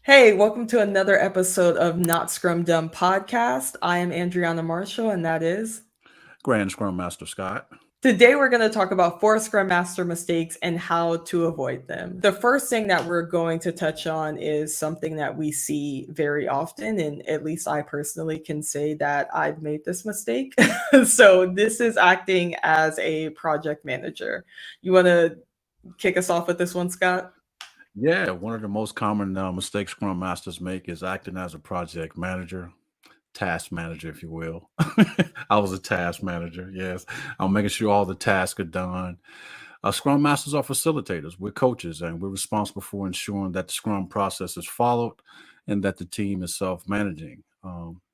Hey, welcome to another episode of Not Scrum Dumb podcast. I am Andriana Marshall, and that is. Grand Scrum Master Scott. Today, we're going to talk about four Scrum Master mistakes and how to avoid them. The first thing that we're going to touch on is something that we see very often, and at least I personally can say that I've made this mistake. So, this is acting as a project manager. You want to kick us off with this one, Scott? Yeah, one of the most common mistakes Scrum Masters make is acting as a project manager, task manager, if you will. I was a task manager, yes. I'm making sure all the tasks are done. Scrum Masters are facilitators. We're coaches, and we're responsible for ensuring that the Scrum process is followed and that the team is self managing.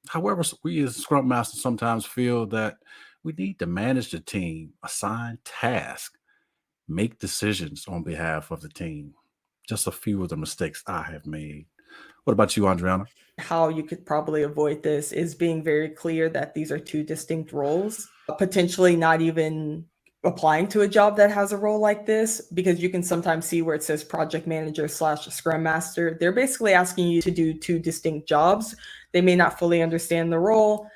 However, we as Scrum Masters sometimes feel that we need to manage the team, assign tasks, make decisions on behalf of the team. Just a few of the mistakes I have made. What about you, Adriana? How you could probably avoid this is being very clear that these are two distinct roles, potentially not even applying to a job that has a role like this, because you can sometimes see where it says project manager slash scrum master. They're basically asking you to do two distinct jobs. They may not fully understand the role.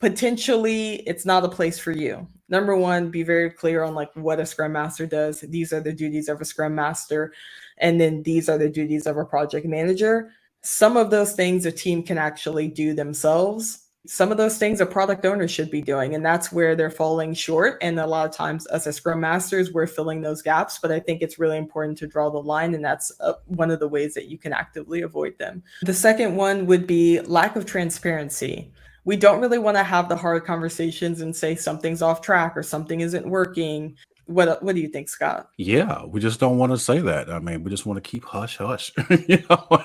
Potentially, it's not a place for you. Number one, be very clear on like what a scrum master does. These are the duties of a scrum master, and then these are the duties of a project manager. Some of those things a team can actually do themselves. Some of those things a product owner should be doing, and that's where they're falling short. And a lot of times, us as scrum masters, we're filling those gaps. But I think it's really important to draw the line, and that's one of the ways that you can actively avoid them. The second one would be lack of transparency. We don't really want to have the hard conversations and say something's off track or something isn't working. What do you think, Scott? Yeah, we just don't want to say that. I mean, we just want to keep hush hush, you know,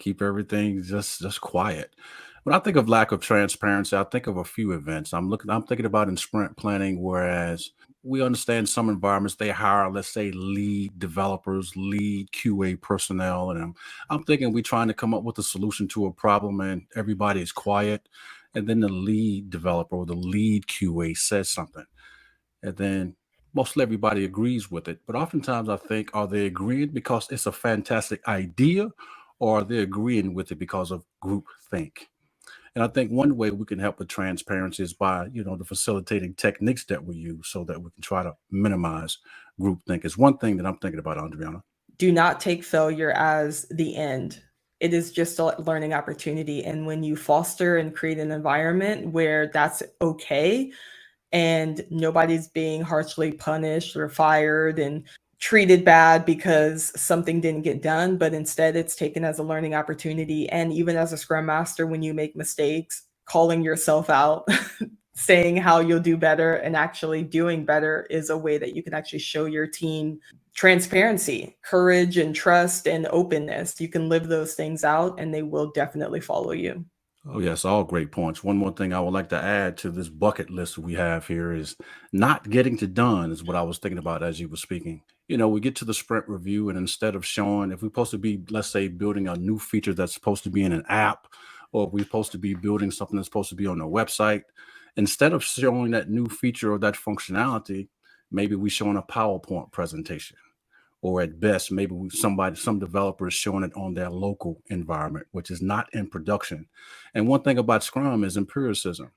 keep everything just quiet. When I think of lack of transparency, I think of a few events. I'm thinking about in sprint planning, whereas we understand some environments they hire, let's say, lead developers, lead QA personnel, and I'm thinking we're trying to come up with a solution to a problem, and everybody is quiet, and then the lead developer or the lead QA says something, and then mostly everybody agrees with it. But oftentimes I think, are they agreeing because it's a fantastic idea, or are they agreeing with it because of group think? And I think one way we can help with transparency is by, the facilitating techniques that we use so that we can try to minimize groupthink. Is one thing that I'm thinking about, Andriana. Do not take failure as the end. It is just a learning opportunity. And when you foster and create an environment where that's okay and nobody's being harshly punished or fired and treated bad because something didn't get done, but instead it's taken as a learning opportunity. And even as a scrum master, when you make mistakes, calling yourself out, saying how you'll do better and actually doing better is a way that you can actually show your team transparency, courage, and trust and openness. You can live those things out and they will definitely follow you. Oh, yes, all great points. One more thing I would like to add to this bucket list we have here is not getting to done, is what I was thinking about as you were speaking. We get to the sprint review, and instead of showing, if we're supposed to be, let's say, building a new feature that's supposed to be in an app, or if we're supposed to be building something that's supposed to be on a website, instead of showing that new feature or that functionality, maybe we showing a PowerPoint presentation, or at best maybe some developer is showing it on their local environment, which is not in production. And one thing about Scrum is empiricism.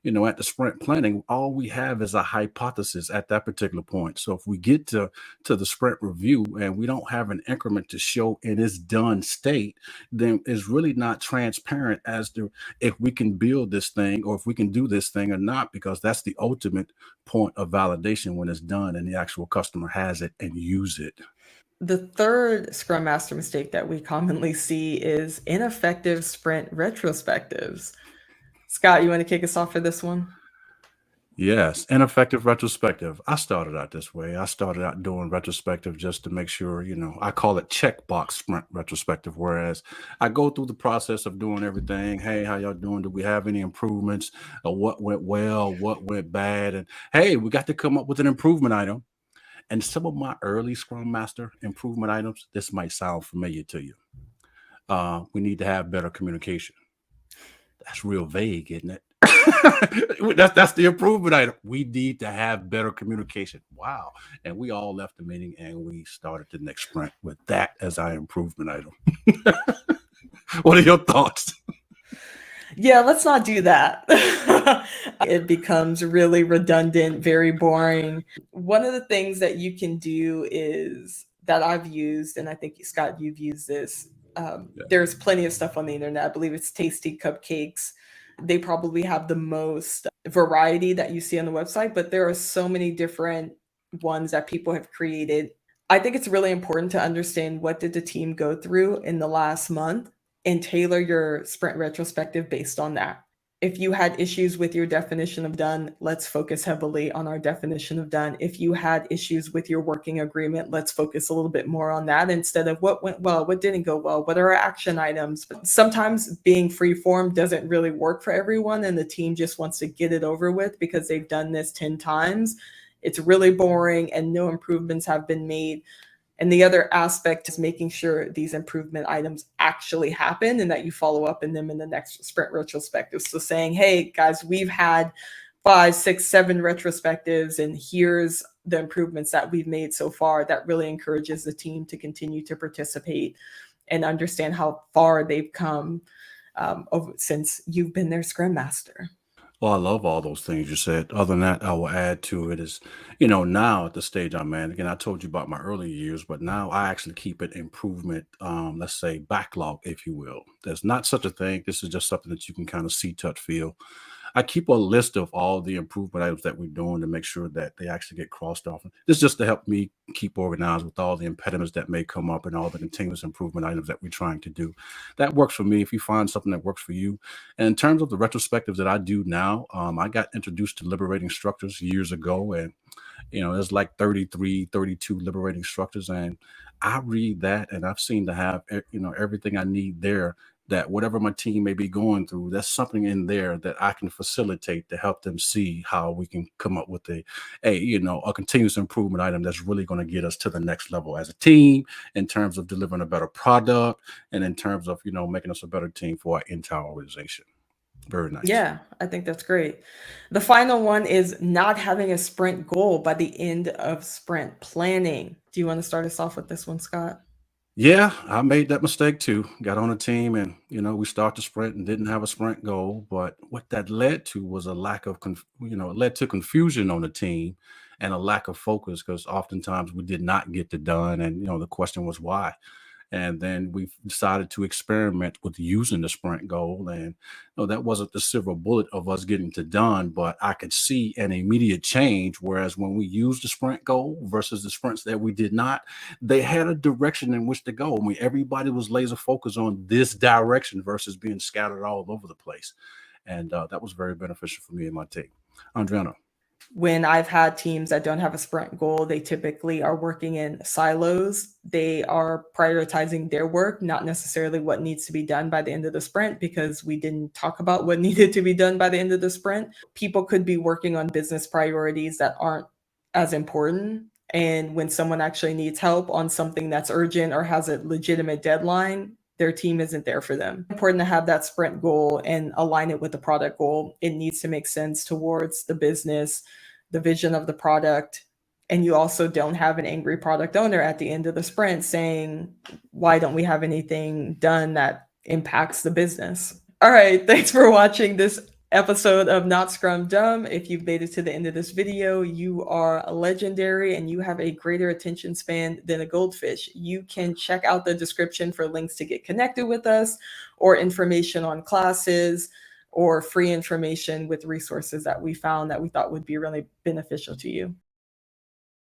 At the sprint planning, all we have is a hypothesis at that particular point. So if we get to the sprint review and we don't have an increment to show in its done state, then it's really not transparent as to if we can build this thing or if we can do this thing or not, because that's the ultimate point of validation when it's done and the actual customer has it and use it. The third Scrum Master mistake that we commonly see is ineffective sprint retrospectives. Scott, you want to kick us off for this one? Yes, ineffective retrospective. I started out this way. I started out doing retrospective just to make sure, I call it checkbox sprint retrospective, whereas I go through the process of doing everything. Hey, how y'all doing? Do we have any improvements? What went well? What went bad? And hey, we got to come up with an improvement item. And some of my early Scrum Master improvement items, this might sound familiar to you. We need to have better communication. That's real vague, isn't it? that's the improvement item. We need to have better communication. Wow. And we all left the meeting and we started the next sprint with that as our improvement item. What are your thoughts? Yeah, let's not do that. It becomes really redundant, very boring. One of the things that you can do is that I've used, and I think Scott, you've used this. There's plenty of stuff on the internet. I believe it's Tasty Cupcakes. They probably have the most variety that you see on the website, but there are so many different ones that people have created. I think it's really important to understand what did the team go through in the last month and tailor your sprint retrospective based on that. If you had issues with your definition of done, let's focus heavily on our definition of done. If you had issues with your working agreement, let's focus a little bit more on that instead of what went well, what didn't go well, what are our action items. But sometimes being free form doesn't really work for everyone, and the team just wants to get it over with because they've done this 10 times. It's really boring and no improvements have been made. And the other aspect is making sure these improvement items actually happen and that you follow up in them in the next sprint retrospective. So saying, hey, guys, we've had 5, 6, 7 retrospectives, and here's the improvements that we've made so far. That really encourages the team to continue to participate and understand how far they've come since you've been their Scrum Master. Well, I love all those things you said. Other than that, I will add to it is, now at the stage I'm at, again, I told you about my early years, but now I actually keep it improvement, let's say backlog, if you will. There's not such a thing. This is just something that you can kind of see, touch, feel. I keep a list of all the improvement items that we're doing to make sure that they actually get crossed off. This is just to help me keep organized with all the impediments that may come up and all the continuous improvement items that we're trying to do. That works for me. If you find something that works for you. And in terms of the retrospectives that I do now, I got introduced to liberating structures years ago, and there's like 33, 32 liberating structures, and I read that and I've seen to have everything I need there, that whatever my team may be going through, there's something in there that I can facilitate to help them see how we can come up with a continuous improvement item that's really going to get us to the next level as a team in terms of delivering a better product and in terms of making us a better team for our entire organization. Very nice. Yeah, I think that's great. The final one is not having a sprint goal by the end of sprint planning. Do you want to start us off with this one, Scott? Yeah, I made that mistake too. Got on a team and, we start the sprint and didn't have a sprint goal. But what that led to was a lack of, it led to confusion on the team and a lack of focus because oftentimes we did not get it done. And, the question was why. And then we decided to experiment with using the sprint goal. And that wasn't the silver bullet of us getting to done, but I could see an immediate change. Whereas when we used the sprint goal versus the sprints that we did not, they had a direction in which to go. I mean, everybody was laser focused on this direction versus being scattered all over the place. And that was very beneficial for me and my team. Andriana. When I've had teams that don't have a sprint goal, they typically are working in silos. They are prioritizing their work, not necessarily what needs to be done by the end of the sprint, because we didn't talk about what needed to be done by the end of the sprint. People could be working on business priorities that aren't as important. And when someone actually needs help on something that's urgent or has a legitimate deadline, their team isn't there for them. It's important to have that sprint goal and align it with the product goal. It needs to make sense towards the business, the vision of the product. And you also don't have an angry product owner at the end of the sprint saying, why don't we have anything done that impacts the business? All right, thanks for watching this episode of Not Scrum Dumb. If you've made it to the end of this video, you are legendary and you have a greater attention span than a goldfish. You can check out the description for links to get connected with us or information on classes or free information with resources that we found that we thought would be really beneficial to you.